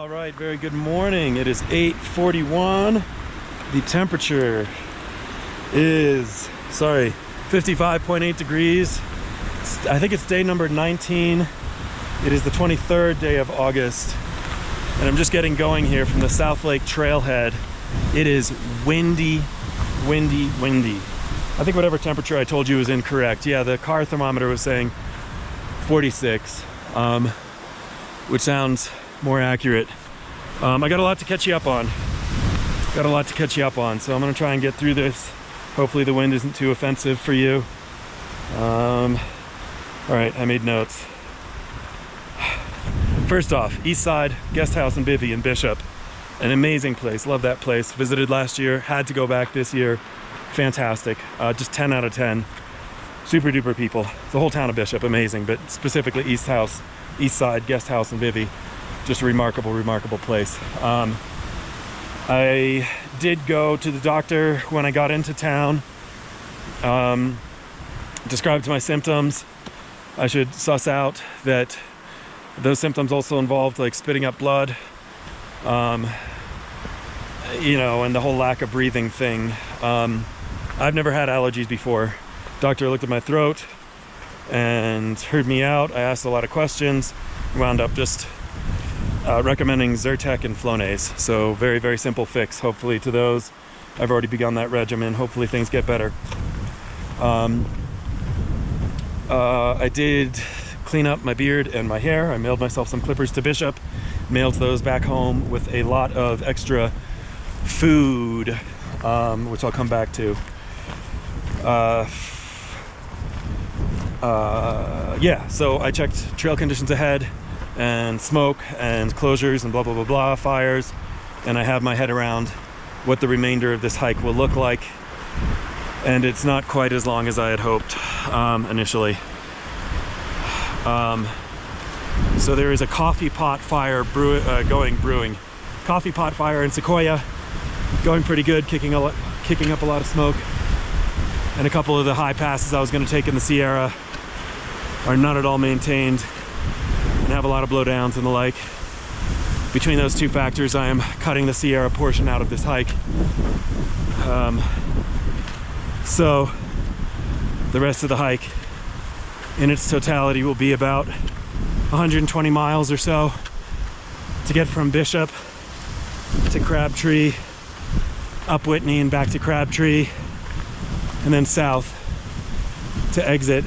All right, very good morning. It is 8:41. The temperature is, 55.8 degrees. I think it's day number 19. It is the 23rd day of August. And I'm just getting going here from the South Lake trailhead. It is windy, windy, windy. I think whatever temperature I told you was incorrect. Yeah, the car thermometer was saying 46, which sounds more accurate. I got a lot to catch you up on. So I'm gonna try and get through this. Hopefully the wind isn't too offensive for you. All right, I made notes. First off, East Side Guest House and Bivvy in Bishop. An amazing place, love that place. Visited last year, had to go back this year. Fantastic, just 10 out of 10. Super duper people. The whole town of Bishop, amazing, but specifically East Side Guest House and Bivvy. Just a remarkable, remarkable place. I did go to the doctor when I got into town. Described my symptoms. I should suss out that those symptoms also involved like spitting up blood, you know, and the whole lack of breathing thing. I've never had allergies before. Doctor looked at my throat and heard me out. I asked a lot of questions, wound up just recommending Zyrtec and Flonase. So very, very simple fix, hopefully, to those. I've already begun that regimen. Hopefully things get better. I did clean up my beard and my hair. I mailed myself some clippers to Bishop, mailed those back home with a lot of extra food, which I'll come back to. Yeah, so I checked trail conditions ahead and smoke and closures and blah, blah, blah, blah, fires. And I have my head around what the remainder of this hike will look like. And it's not quite as long as I had hoped initially. So there is a coffee pot fire brewing. Coffee pot fire in Sequoia, going pretty good, kicking up a lot of smoke. And a couple of the high passes I was going to take in the Sierra are not at all maintained and have a lot of blowdowns and the like. Between those two factors, I am cutting the Sierra portion out of this hike. So the rest of the hike in its totality will be about 120 miles or so to get from Bishop to Crabtree, up Whitney and back to Crabtree, and then south to exit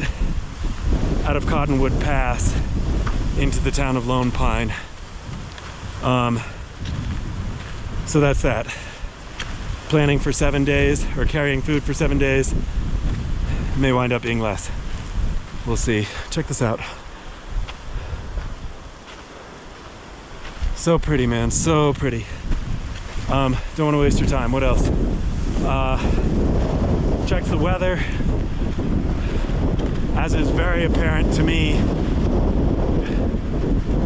out of Cottonwood Pass into the town of Lone Pine. So that's that. Planning for 7 days, or carrying food for 7 days, may wind up being less. We'll see. Check this out. So pretty, man, so pretty. Don't want to waste your time. What else? Checked the weather. As is very apparent to me,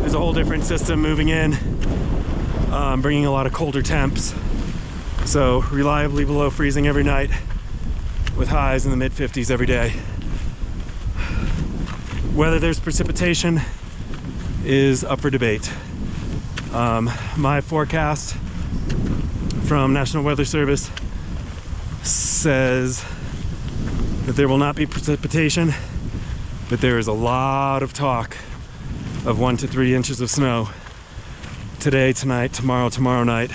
there's a whole different system moving in, bringing a lot of colder temps. So reliably below freezing every night with highs in the mid-50s every day. Whether there's precipitation is up for debate. My forecast from National Weather Service says that there will not be precipitation, but there is a lot of talk of 1 to 3 inches of snow today, tonight, tomorrow night.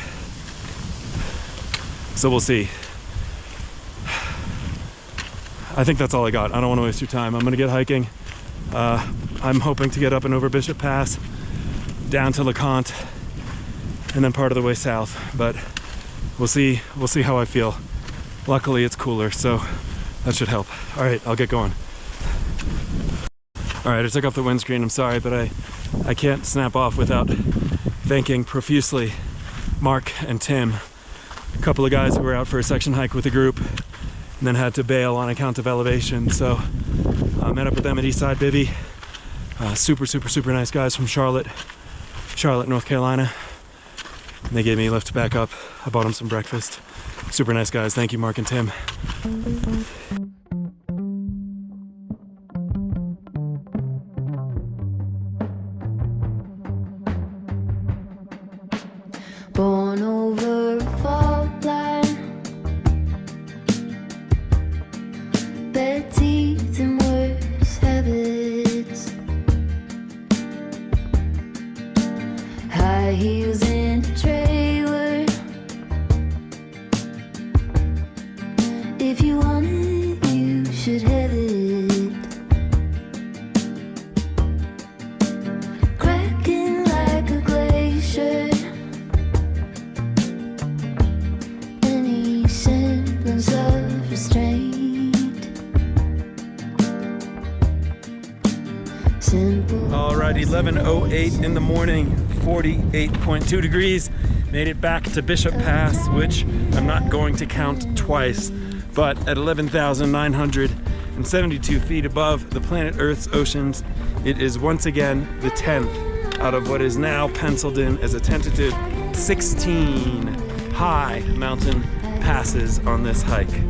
So we'll see. I think that's all I got. I don't want to waste your time. I'm gonna get hiking. I'm hoping to get up and over Bishop Pass, down to LeConte, and then part of the way south, but we'll see how I feel. Luckily it's cooler, so that should help. All right, I'll get going. All right, I took off the windscreen. I'm sorry, but I can't snap off without thanking profusely Mark and Tim, a couple of guys who were out for a section hike with a group and then had to bail on account of elevation. So I met up with them at East Side Bivvy. Super nice guys from Charlotte, North Carolina. And they gave me a lift back up. I bought them some breakfast. Super nice guys. Thank you, Mark and Tim. High heels in a trailer. If you want it, you should have it. Cracking like a glacier. Any semblance of restraint. Alright, 11:08 in the morning, 48.2 degrees. Made it back to Bishop Pass, which I'm not going to count twice, but at 11,972 feet above the planet Earth's oceans, it is once again the 10th out of what is now penciled in as a tentative 16 high mountain passes on this hike.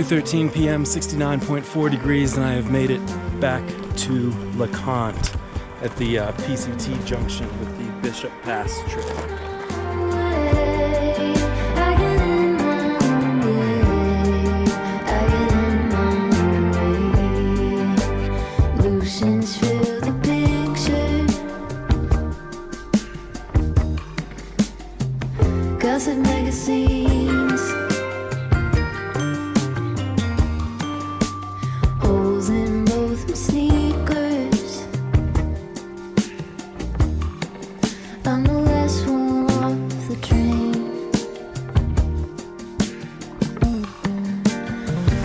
.13 p.m., 69.4 degrees, and I have made it back to LeConte at the PCT junction with the Bishop Pass Trail. Gossip magazines, holes in both my sneakers. I'm the last one off the train.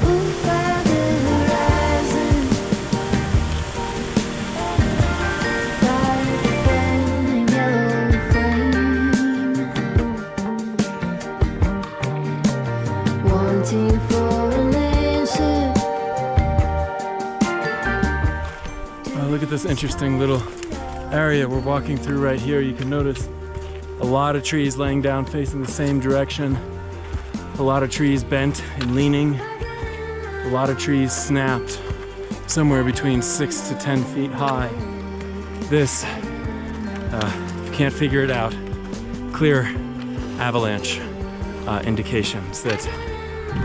Pulled by the horizon, by the burning yellow flame, wanting for an answer. Look at this interesting little area we're walking through right here. You can notice a lot of trees laying down facing the same direction, a lot of trees bent and leaning, a lot of trees snapped somewhere between 6 to 10 feet high. This, if you can't figure it out, clear avalanche indications that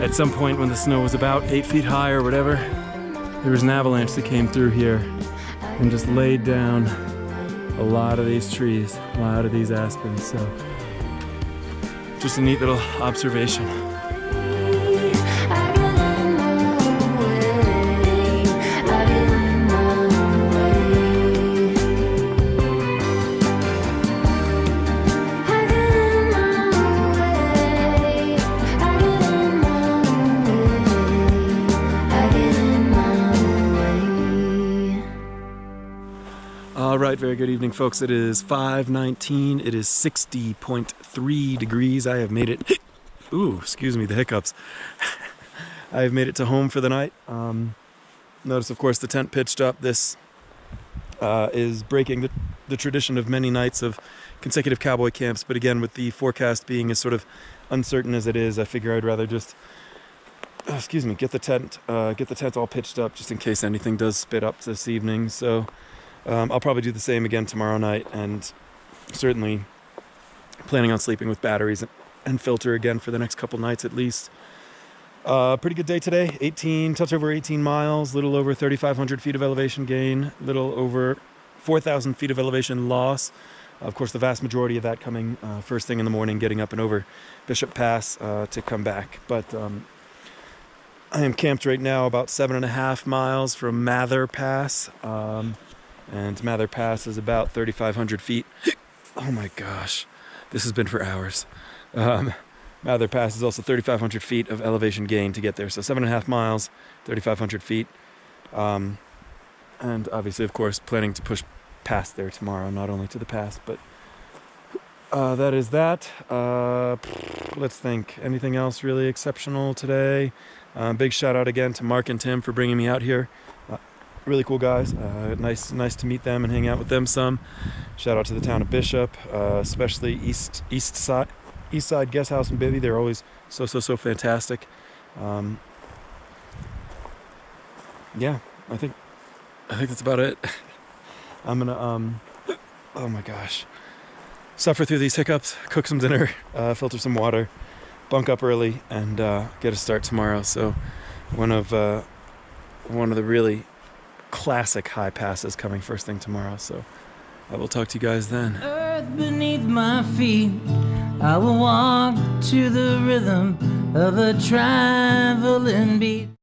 at some point when the snow was about 8 feet high or whatever, there was an avalanche that came through here and just laid down a lot of these trees, a lot of these aspens. So just a neat little observation. All right, very good evening, folks. It is 5:19. It is 60.3 degrees. I have made it. Ooh, excuse me, the hiccups. I have made it to home for the night. Notice, of course, the tent pitched up. This is breaking the tradition of many nights of consecutive cowboy camps. But again, with the forecast being as sort of uncertain as it is, I figure I'd rather just, get the tent all pitched up just in case anything does spit up this evening. So I'll probably do the same again tomorrow night, and certainly planning on sleeping with batteries and filter again for the next couple nights at least. Pretty good day today. Touch over 18 miles, little over 3,500 feet of elevation gain, little over 4,000 feet of elevation loss. Of course, the vast majority of that coming first thing in the morning, getting up and over Bishop Pass to come back. But I am camped right now about 7.5 miles from Mather Pass, and Mather Pass is about 3,500 feet. Oh my gosh, this has been for hours. Mather Pass is also 3,500 feet of elevation gain to get there. So 7.5 miles, 3,500 feet. And obviously, of course, planning to push past there tomorrow, not only to the pass, but that is that. Let's think. Anything else really exceptional today? Big shout out again to Mark and Tim for bringing me out here. Really cool guys. Nice to meet them and hang out with them some. Shout out to the town of Bishop, especially East Side Guest House and Bivy. They're always so fantastic. Yeah, I think that's about it. I'm gonna oh my gosh, suffer through these hiccups, cook some dinner, filter some water, bunk up early, and get a start tomorrow. So one of the really classic high passes coming first thing tomorrow. So I will talk to you guys then. Earth beneath my feet, I will walk to the rhythm of a traveling beat.